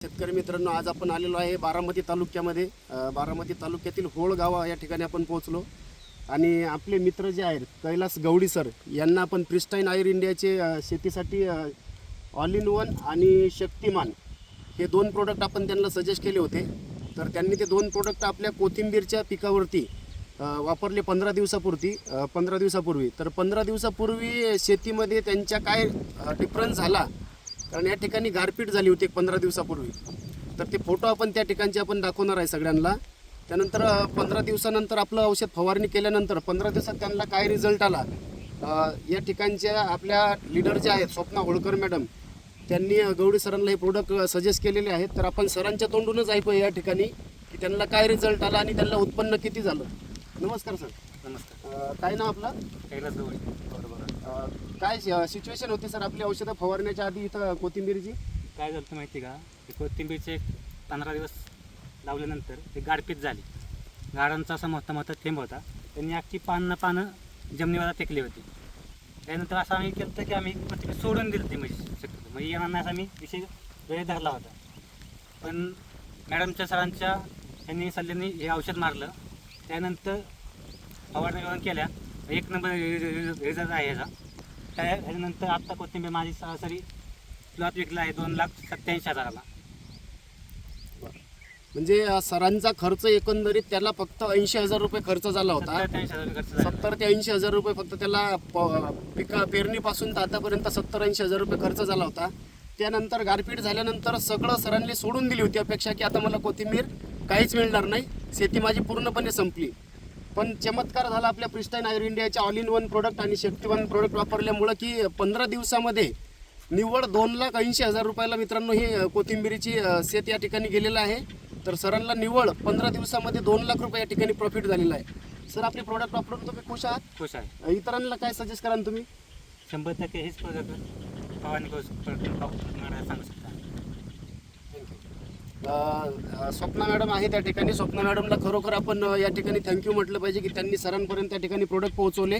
शेतकरी मित्रांनो, आज आपण आलेलो आहे बारामती तालुक्यामध्ये. बारामती तालुक्यातील होळ गाव या ठिकाणी आपण पोहोचलो आणि आपले मित्र जे आहेत कैलास गवडी सर यांना आपण प्रिस्टाईन आयर इंडियाचे शेतीसाठी ऑल इन वन आणि शक्तिमान हे दोन प्रोडक्ट आपण त्यांना सजेस्ट केले होते. तर त्यांनी ते दोन प्रोडक्ट आपल्या कोथिंबीरच्या पिकावरती वापरले 15 दिवसापूर्वी. तर 15 दिवसापूर्वी शेतीमध्ये त्यांच्या काय डिफरन्स झाला, कारण या ठिकाणी गारपीट झाली होती 15 दिवसापूर्वी. तर ते फोटो आपण त्या ठिकाणचे आपण दाखवणार आहे सगळ्यांना. त्यानंतर 15 दिवसानंतर आपलं औषध फवारणी केल्यानंतर 15 दिवसात त्यांना काय रिझल्ट आला, या ठिकाणच्या आपल्या लीडर जे आहेत स्वप्ना होळकर मॅडम, त्यांनी गवडी सरांना हे प्रोडक्ट सजेस्ट केलेले आहेत. तर आपण सरांच्या तोंडूनच ऐकूया या ठिकाणी की त्यांना काय रिझल्ट आला आणि त्यांना उत्पन्न किती झालं. नमस्कार सर. नमस्कार. काय नाव आपलं? कैलास गवडी. बरोबर. काय सिच्युएशन होती सर आपली औषधं फवारण्याच्या आधी इथं कोथिंबीरची? काय झालं माहिती का, ते कोथिंबीरचे 15 दिवस लावल्यानंतर ते गारपीट झाली. गारांचा असा मोठा थेंब होता, त्यांनी अख्खी पानं जमिनीवर फेकली होती. त्यानंतर असं आम्ही केलं होतं की आम्ही कोथिंबीर सोडून दिली ती, म्हणजे येणार नाही असा आम्ही विषय वेळ धरला होता. पण मॅडमच्या सरांच्या यांनी सल्ल्याने हे औषध मारलं. त्यानंतर फवारणी वगैरे केल्या, 1 नंबर रिझल्ट आहे ह्याचा. त्यानंतर आत्ता कोथिंबीर माझी सरासरी प्लॉट विकला आहे 2,87,000ला. म्हणजे सरांचा खर्च एकंदरीत त्याला फक्त 80,000 रुपये खर्च झाला होता. 70 ते 80,000 रुपये फक्त त्याला पेरणीपासून तर आतापर्यंत 70-80,000 रुपये खर्च झाला होता. त्यानंतर गारपीट झाल्यानंतर सगळं सरांनी सोडून दिली होती अपेक्षा की आता मला कोथिंबीर काहीच मिळणार नाही, शेती माझी पूर्णपणे संपली. पण चमत्कार झाला आपल्या प्रिस्टाईन आयर इंडियाच्या ऑल इन वन प्रोडक्ट आणि शक्तिमान प्रोडक्ट वापरल्यामुळं की 15 दिवसामध्ये निव्वळ 2,80,000 रुपयाला मित्रांनो ही कोथिंबीरीची शेत या ठिकाणी गेलेलं आहे. तर सरांना निव्वळ 15 दिवसामध्ये 2 लाख रुपये या ठिकाणी प्रॉफिट झालेला आहे. सर, आपले प्रोडक्ट वापरून तुम्ही खुश आहात? खुश आहे. इतरांना काय सजेस्ट कराल तुम्ही? 100% हेच प्रोडक्ट फवारणी सांगू शकता. स्वप्ना मॅडम आहे त्या ठिकाणी. स्वप्ना मॅडमला खरोखर आपण या ठिकाणी थँक्यू म्हटलं पाहिजे की त्यांनी सरांपर्यंत त्या ठिकाणी प्रोडक्ट पोहोचवले.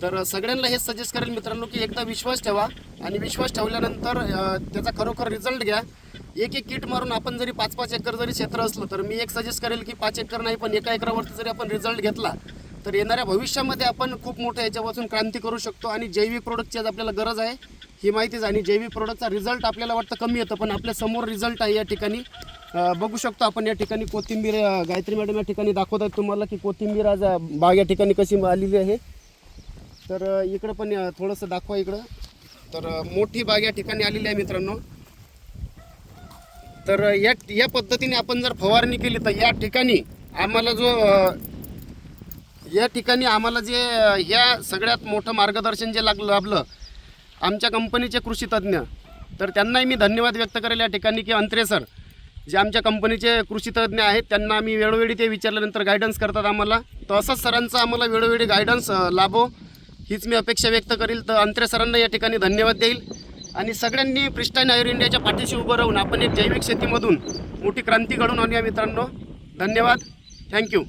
तर सगळ्यांना हेच सजेस्ट करेल मित्रांनो की एकदा विश्वास ठेवा आणि विश्वास ठेवल्यानंतर त्याचा खरोखर रिझल्ट घ्या. एक किट मारून आपण जरी 5-5 एकर जरी क्षेत्र असलं तर मी एक सजेस्ट करेल की 5 एकर नाही पण 1 एकरावरती जरी आपण रिझल्ट घेतला तर येणाऱ्या भविष्यामध्ये आपण खूप मोठ्या याच्यापासून क्रांती करू शकतो. आणि जैविक प्रोडक्टची आज आपल्याला गरज आहे ही माहितीच. आणि जैविक प्रोडक्टचा रिझल्ट आपल्याला वाटतं कमी येतं, पण आपल्या समोर रिझल्ट आहे या ठिकाणी. बघू शकतो आपण या ठिकाणी कोथिंबीर. गायत्री मॅडम या ठिकाणी दाखवत आहेत तुम्हाला की कोथिंबीर आज बाग या ठिकाणी कशी आलेली आहे. तर इकडं पण थोडंसं दाखवा इकडं. तर मोठी बाग या ठिकाणी आलेली आहे मित्रांनो. तर या पद्धतीने आपण जर फवारणी केली तर या ठिकाणी आम्हाला जे ह्या सगळ्यात मोठं मार्गदर्शन जे लाभलं आमच्या कंपनीचे कृषी तज्ज्ञ, तर त्यांनाही मी धन्यवाद व्यक्त करेल या ठिकाणी की अंत्रे सर जे आमच्या कंपनीचे कृषी तज्ज्ञ आहेत त्यांना आम्ही वेळोवेळी ते विचारल्यानंतर गायडन्स करतात आम्हाला. तर असंच सरांचा आम्हाला वेळोवेळी गायडन्स लाभो हीच मी अपेक्षा व्यक्त करेल. तर अंत्रे सरांना या ठिकाणी धन्यवाद देईल. आणि सगळ्यांनी प्रिस्टाईन आयर इंडियाच्या पाठीशी उभं राहून आपण एक जैविक शेतीमधून मोठी क्रांती घडवून आणूया मित्रांनो. धन्यवाद. थँक्यू.